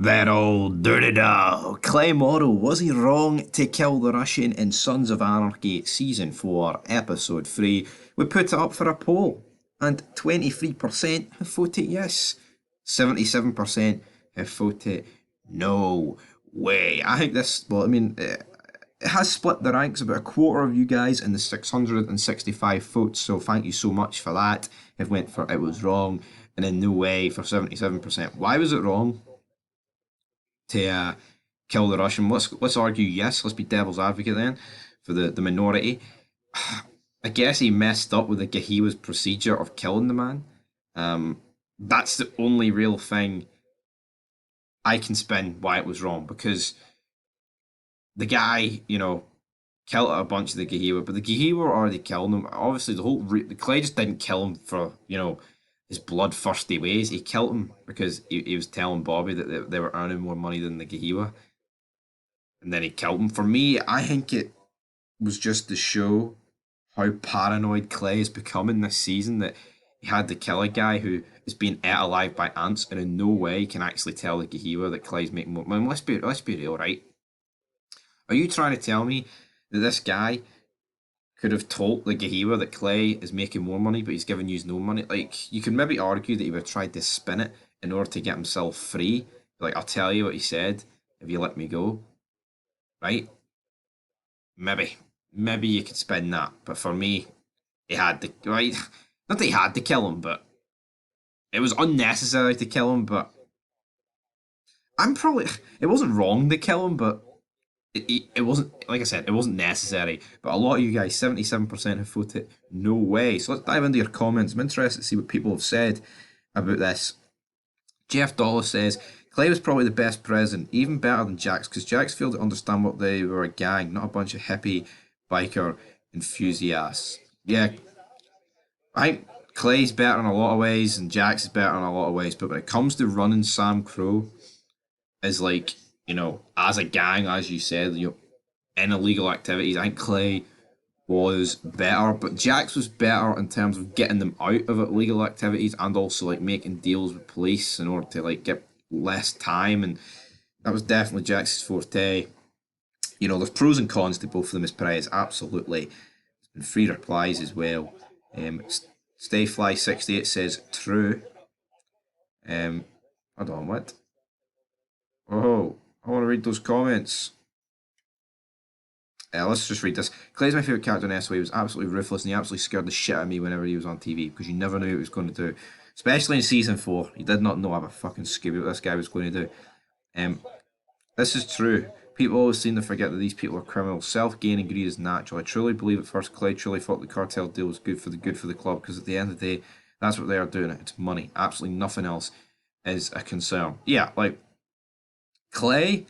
That old dirty dog. Clay Morrow, was he wrong to kill the Russian in Sons of Anarchy Season 4, Episode 3? We put it up for a poll, and 23% have voted yes. 77% have voted no way. I think this, well, I mean, it has split the ranks. About a quarter of you guys in the 665 votes, so thank you so much for that. Have went for it was wrong, and then no way for 77%. Why was it wrong to kill the Russian? Let's argue yes. Let's be devil's advocate then for the minority. I guess he messed up with the Gahiwa's procedure of killing the man. That's the only real thing I can spin why it was wrong, because the guy, killed a bunch of the Gahiwa, but the Gahiwa were already killing him. Obviously, the Clay just didn't kill him for his bloodthirsty ways. He killed him because he was telling Bobby that they were earning more money than the Gahiwa, and then he killed him. For me, I think it was just to show how paranoid Clay is becoming this season, that he had to kill a guy who is being ate alive by ants, and in no way can actually tell the Gahiwa that Clay's making more money. Let's be real, right? Are you trying to tell me that this guy could have told the Gahiwa that Clay is making more money, but he's giving you no money? Like, you can maybe argue that he would have tried to spin it in order to get himself free. Like, I'll tell you what he said if you let me go, right? Maybe you could spin that, but for me, he had to, right? Not that he had to kill him, but it was unnecessary to kill him. But it wasn't wrong to kill him, but it wasn't, like I said, it wasn't necessary. But a lot of you guys, 77% have voted no way. So let's dive into your comments. I'm interested to see what people have said about this. Jeff Dollar says Clay was probably the best president, even better than Jax, because Jax failed to understand what they were a gang, not a bunch of hippie biker enthusiasts. Yeah, I think Clay's better in a lot of ways, and Jax is better in a lot of ways. But when it comes to running Sam Crow as, like, as a gang, as you said, in illegal activities, I think Clay was better, but Jax was better in terms of getting them out of illegal activities, and also like making deals with police in order to like get less time, and that was definitely Jax's forte. There's pros and cons to both of them as prize, absolutely. There's been free replies as well. Stayfly68 says true. Hold on, what? Oh, I want to read those comments. Let's just read this. Clay's my favourite character in SOA. He was absolutely ruthless, and he absolutely scared the shit out of me whenever he was on TV, because you never knew what he was going to do. Especially in season 4. You did not know how a fucking Scooby what this guy was going to do. This is true. People always seem to forget that these people are criminals. Self-gain and greed is natural. I truly believe at first Clay truly thought the cartel deal was good for the club, because at the end of the day, that's what they are doing. It's money. Absolutely nothing else is a concern. Yeah, like, Clay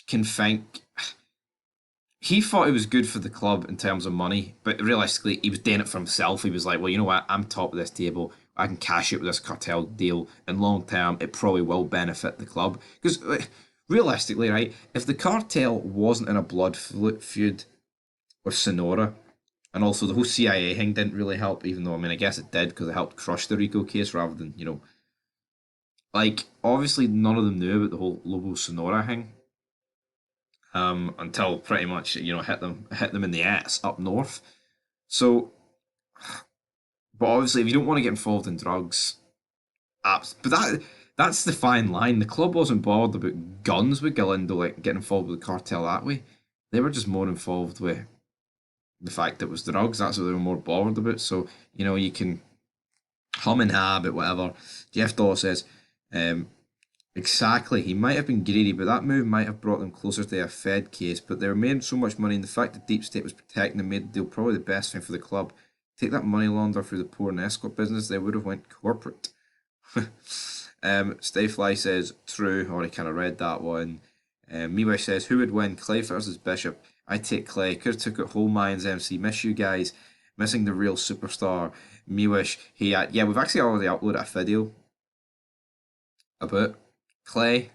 can think. He thought it was good for the club in terms of money, but realistically, he was doing it for himself. He was like, well, you know what? I'm top of this table. I can cash it with this cartel deal. And long term, it probably will benefit the club. Because realistically, right, if the cartel wasn't in a blood feud with Sonora, and also the whole CIA thing didn't really help, even though, I mean, I guess it did because it helped crush the Rico case rather than, like, obviously none of them knew about the whole Lobo Sonora thing. Until pretty much hit them in the ass up north. So, but obviously, if you don't want to get involved in drugs, but that's the fine line. The club wasn't bothered about guns with Galindo, like getting involved with the cartel that way. They were just more involved with the fact that it was drugs. That's what they were more bothered about. So you can hum and ha about whatever. Jeff Daw says, exactly. He might have been greedy, but that move might have brought them closer to a Fed case. But they were making so much money, and the fact that Deep State was protecting them made the deal probably the best thing for the club. Take that money launder through the poor and escort business, they would have went corporate. Stayfly says true. Already kind of read that one. Miwish says who would win, Clay versus Bishop? I take Clay. Could have took it whole Mayans MC. Miss you guys. Missing the real superstar. Miwish. Yeah, we've actually already uploaded a video about Clay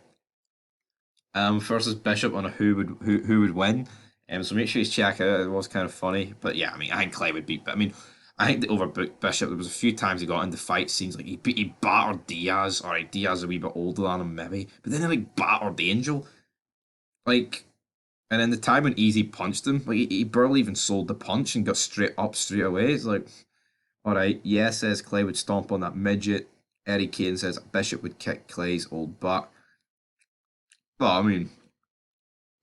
versus Bishop on a who would win. So make sure you check it out. It was kind of funny, but yeah, I mean, I think Clay would beat. But I mean, I think they overbooked Bishop. There was a few times he got into fight scenes, like he battered Diaz. Alright, Diaz a wee bit older than him maybe, but then he like battered Angel. Like, and then the time when Easy punched him, like he barely even sold the punch and got straight up straight away. It's like, alright, yeah, says Clay would stomp on that midget. Eddie Kane says Bishop would kick Clay's old butt. Well, I mean,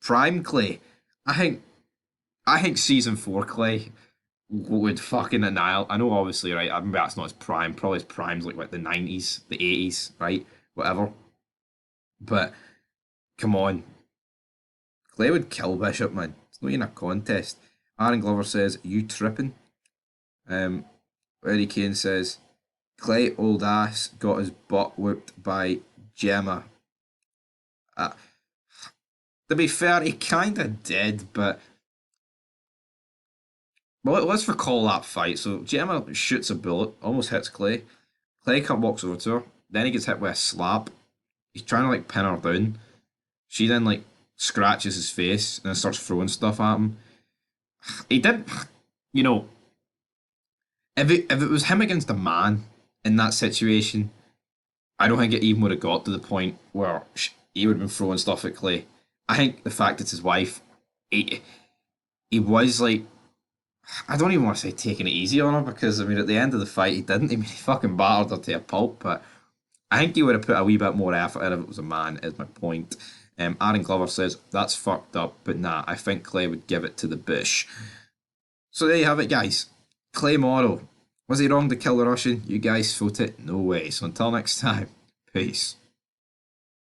Prime Clay. I think I think season four Clay would fucking annihilate. I know, obviously, right? I remember that's not his prime. Probably his prime's like what, the 90s, the 80s, right? Whatever. But come on, Clay would kill Bishop, man. It's not even a contest. Aaron Glover says you tripping. Um, Eddie Kane says Clay old ass got his butt whooped by Gemma. Uh, to be fair, he kind of did, but well, let's recall that fight. So Gemma shoots a bullet, almost hits Clay. Clay walks over to her. Then he gets hit with a slap. He's trying to like pin her down. She then like scratches his face and then starts throwing stuff at him. He did, you know, if it was him against a man in that situation, I don't think it even would have got to the point where he would have been throwing stuff at Clay. I think the fact it's his wife, he was like, I don't even want to say taking it easy on her because I mean at the end of the fight he didn't. I mean he fucking battered her to a pulp, but I think he would have put a wee bit more effort in if it was a man. Is my point. Aaron Glover says that's fucked up, but nah, I think Clay would give it to the bush. So there you have it, guys. Clay Morrow. Was he wrong to kill the Russian? You guys vote it? No way. So until next time, peace.